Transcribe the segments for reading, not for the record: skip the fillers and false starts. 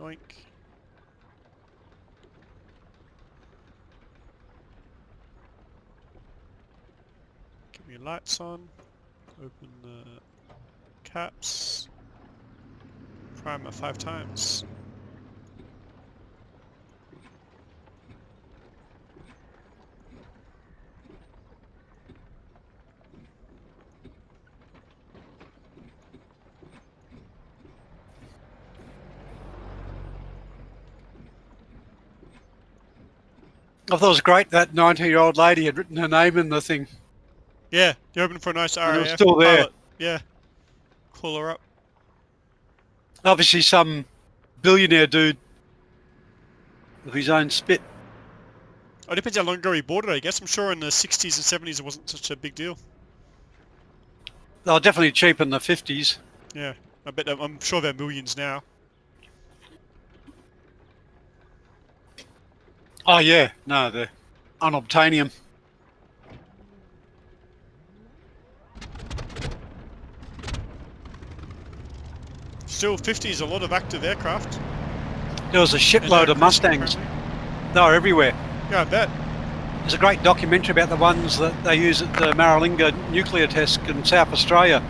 Yoink. Get your lights on. Open the caps. Primer 5 times. I thought it was great that 90-year-old lady had written her name in the thing. Yeah, you're hoping for a nice And it RAF was still there. pilot. Yeah. Call her up. Obviously some billionaire dude with his own spit. Oh, it depends how long ago he bought it, I guess. I'm sure in the 60s and 70s it wasn't such a big deal. They were definitely cheap in the 50s. Yeah, I'm sure they're millions now. Oh yeah, no, they're unobtainium. Still, 50s, a lot of active aircraft. There was a shitload of Mustangs. They were everywhere. Yeah, I bet. There's a great documentary about the ones that they use at the Maralinga nuclear test in South Australia.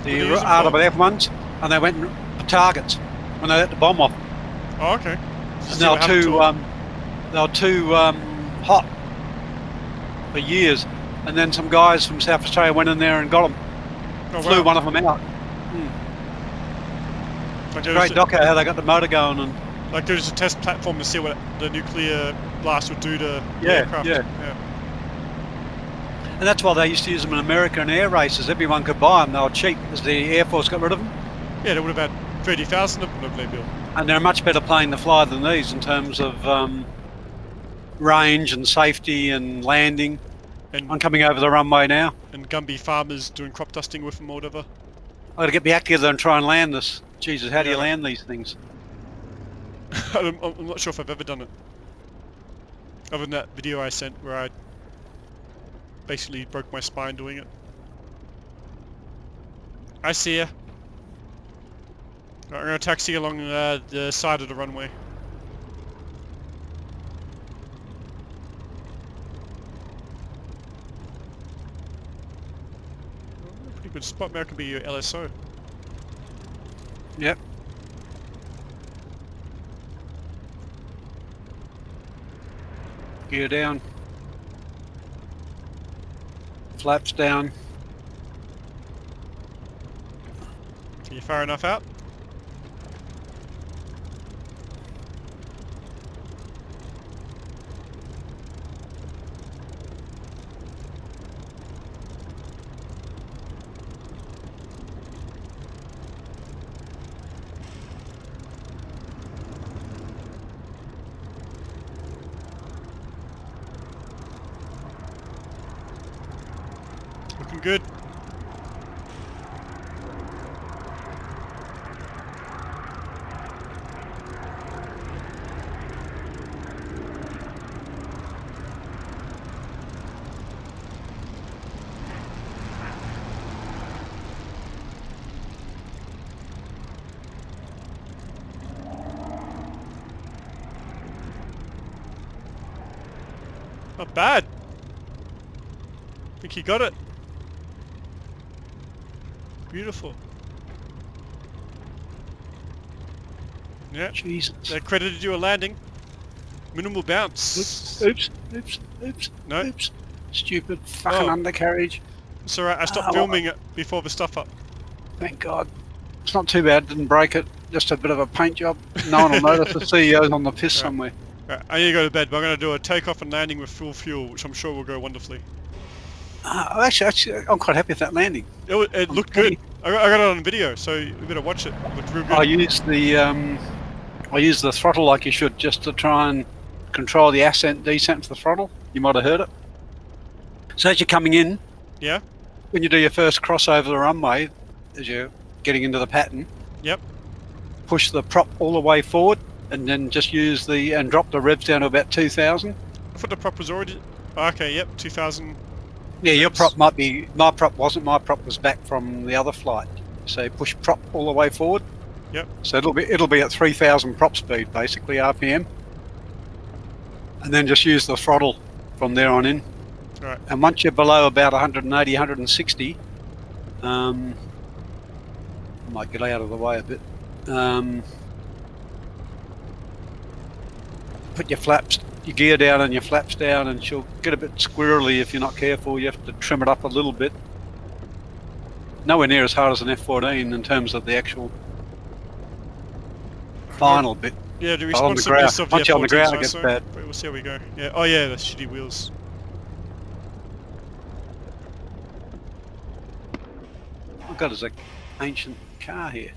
The RAF ones, and they went for targets when they let the bomb off. Oh, okay. And they were too hot for years. And then some guys from South Australia went in there and got them. Oh, Flew wow. one of them out. Like Great doco how they got the motor going. And like there's a test platform to see what the nuclear blast would do to the aircraft. Yeah. And that's why they used to use them in America in air races. Everyone could buy them. They were cheap because the Air Force got rid of them. Yeah, there would have had 30,000 of them they built. And they're a much better plane to fly than these in terms of range and safety and landing. And I'm coming over the runway now. And Gumby farmers doing crop dusting with them or whatever. I've got to get my act together and try and land this. Jesus, how do you land these things? I'm not sure if I've ever done it. Other than that video I sent where I basically broke my spine doing it. I see ya. Right, I'm going to taxi along the side of the runway. Pretty good spot. Maybe I can be your LSO. Yep. Gear down. Flaps down. Are you far enough out? Looking good. Not bad. I think he got it. Beautiful. Yeah. Jesus. They credited you a landing. Minimal bounce. Oops. No. Oops. Stupid fucking undercarriage. It's alright, I stopped filming it before the stuff up. Thank God. It's not too bad, didn't break it. Just a bit of a paint job. No one will notice. The CEO's on the piss somewhere. Right, I need to go to bed, but I'm going to do a takeoff and landing with full fuel, which I'm sure will go wonderfully. Actually, I'm quite happy with that landing. It looked good. I got it on video, so you better watch it. It looked real good. I use the throttle like you should, just to try and control the ascent, descent for the throttle. You might have heard it. So as you're coming in, yeah, when you do your first cross over the runway, as you're getting into the pattern, yep, push the prop all the way forward, and then just use and drop the revs down to about 2,000. I thought the prop was already. Okay, yep, 2,000. Yeah, your prop might be. My prop wasn't. My prop was back from the other flight. So push prop all the way forward. Yep. So it'll be at 3,000 prop speed basically, RPM, and then just use the throttle from there on in. Right. And once you're below about 180, 160, I might get out of the way a bit. Put your flaps, your gear down and your flaps down, and she'll get a bit squirrely if you're not careful. You have to trim it up a little bit. Nowhere near as hard as an F14 in terms of the actual final bit. Yeah, the On the responsiveness ground, of the once you're on the ground, it F14's gets nice, bad. but we'll see how we go. Yeah. Oh yeah, the shitty wheels. Oh God, there's an ancient car here.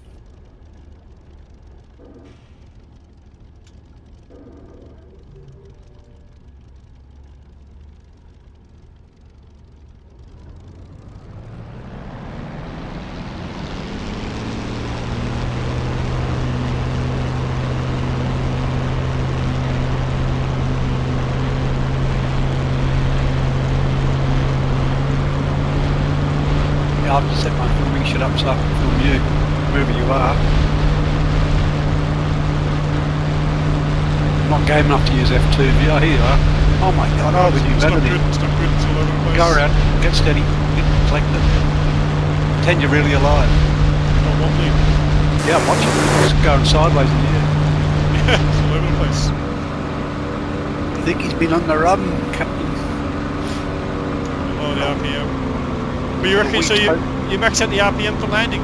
Yeah, I've just set my filming shit up so I can film you, wherever you are. I'm not game enough to use F2 view. Oh, here you are. Oh my God, oh, we do better than It's not good. It's all over the place. Go around, get steady, get collected. Pretend you're really alive. Oh, wobbly. Yeah, watch it. It's going sideways in the air. Yeah, it's all over the place. I think he's been on the run, Captain. Oh, the RPM. But you reckon, so you max out the RPM for landing?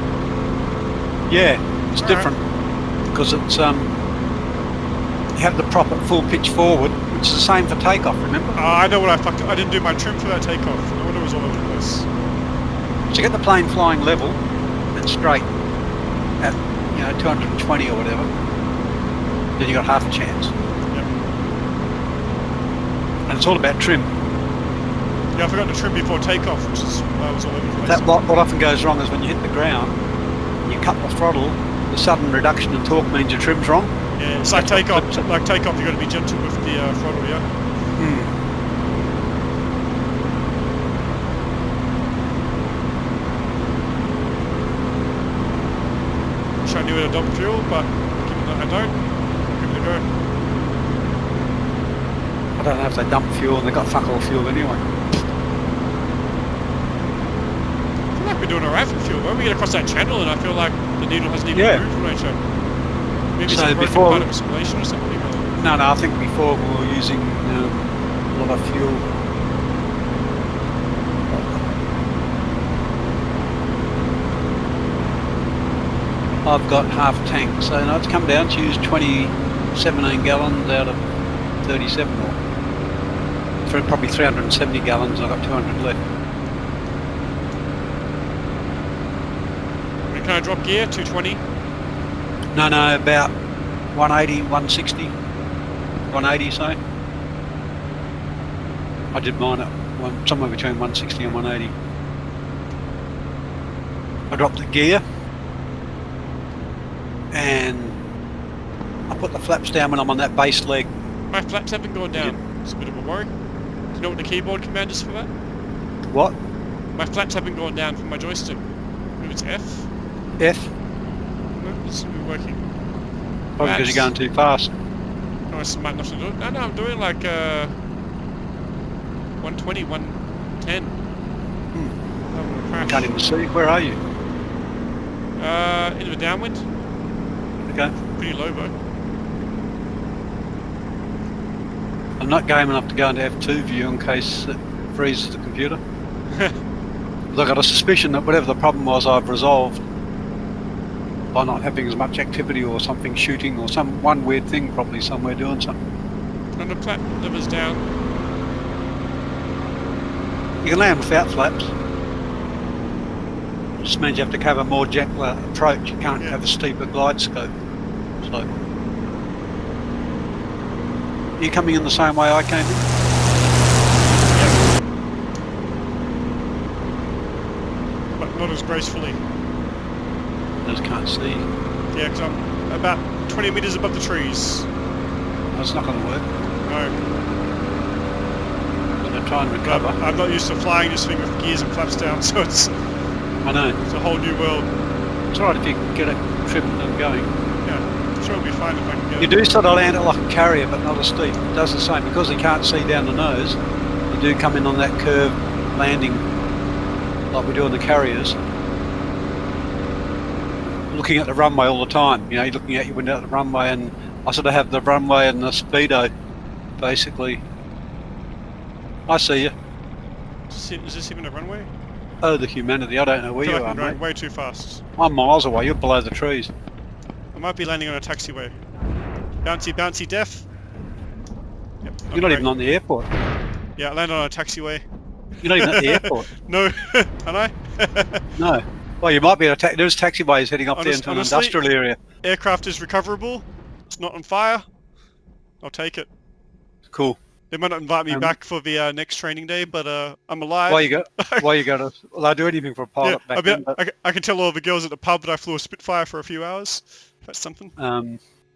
Yeah, it's All different because it's you have the prop at full pitch forward, which is the same for takeoff. Remember? I know what I didn't do my trim for that takeoff. No wonder it was all over the place. So you get the plane flying level and straight at 220 or whatever. Then you got half a chance. Yep. And it's all about trim. Yeah, I forgot to trim before takeoff, which is why I was all over the place. What often goes wrong is when you hit the ground, you cut the throttle. The sudden reduction in torque means your trim's wrong. Yeah, it's like takeoff. Like takeoff, you got to be gentle with the throttle. Yeah. Wish I knew how to dump fuel, but given that I don't, I'll give it a go. I don't know if they dump fuel and they got fuck all fuel anyway. I feel like we're doing alright for fuel. When we get across that channel, and I feel like the needle hasn't even moved from each other. Maybe So it's a broken before- part of simulation or something. Or... No, I think before we were using a lot of fuel. I've got half a tank, so no, it's come down to use 17 gallons out of 37 or probably 370 gallons. I've got 200 left. Can I drop gear? 220? No, about 180, 160, 180, say. I did mine at somewhere between 160 and 180. I dropped the gear and I put the flaps down when I'm on that base leg. My flaps haven't gone down. It's a bit of a worry. Do you know what the keyboard command is for that? What? My flaps haven't gone down from my joystick. Maybe it's F? F? No, it's working. Probably because you're going too fast. No, it's smart enough to do it. No, I'm doing like 120, 110. I'm gonna crash. Can't even see. Where are you? Into the downwind. Okay. Pretty low, though. I'm not game enough to go into F2 view in case it freezes the computer. I've got a suspicion that whatever the problem was, I've resolved by not having as much activity or something shooting or one weird thing probably somewhere doing something. And the flat lever's down. You can land without flaps. It just means you have to have a more gentler approach. You can't have a steeper glide scope. So, are you coming in the same way I came in? Yep. But not as gracefully. I just can't see. Yeah, because I'm about 20 metres above the trees. That's not going to work. No. I'm going to try and recover. I'm not used to flying this thing with gears and flaps down, so it's I know. a whole new world. It's alright if you can get it trip that I'm going. Yeah, I'm sure it'll be fine if I can get You it. do sort of land it like a carrier, but not as steep. It does the same because you can't see down the nose. You do come in on that curved landing, like we do on the carriers. Looking at the runway all the time. You know, you're looking out your window at the runway, and I sort of have the runway and the speedo, basically. I see you. Is this even a runway? Oh, the humanity! I don't know I where feel you like are, I'm going mate. way too fast. I'm miles away. You're below the trees. I might be landing on a taxiway. Bouncy, bouncy, death. Yep, You're not great. even on the airport. Yeah, I landed on a taxiway. You're not even at the airport. No, am I? No. Well, you might be at there's taxiways heading up there into an Honestly, industrial area. aircraft is recoverable. It's not on fire. I'll take it. Cool. They might not invite me back for the next training day, but I'm alive. Why you go to? Well, I'll do anything for a pilot Yeah, back then. But, I can tell all the girls at the pub that I flew a Spitfire for a few hours. That's something.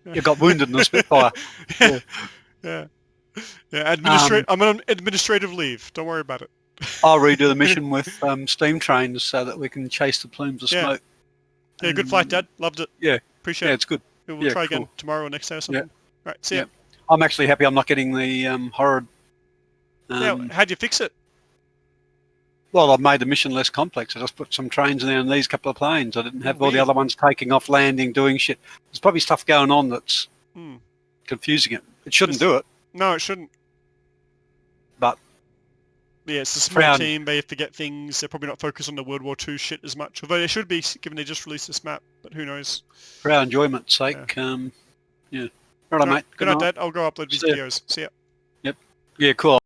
you got wounded in the Spitfire. Yeah. Yeah. Yeah. I'm on administrative leave. Don't worry about it. I'll redo the mission with steam trains so that we can chase the plumes of smoke. Yeah, good flight, Dad. Loved it. Yeah. Appreciate Yeah, it. it's good. We'll try again tomorrow or next day or something. Right, see ya. I'm actually happy I'm not getting the horrid... Yeah, how'd you fix it? Well, I've made the mission less complex. I just put some trains in there and these couple of planes. I didn't have all the other ones taking off, landing, doing shit. There's probably stuff going on that's confusing it. It shouldn't do it. No, it shouldn't. But yeah, it's a small team. They forget things. They're probably not focused on the World War II shit as much. Although they should be, given they just released this map. But who knows? For our enjoyment's sake, yeah. Right, mate. Good night, Dad. I'll go upload these videos. See ya. Yep. Yeah, cool.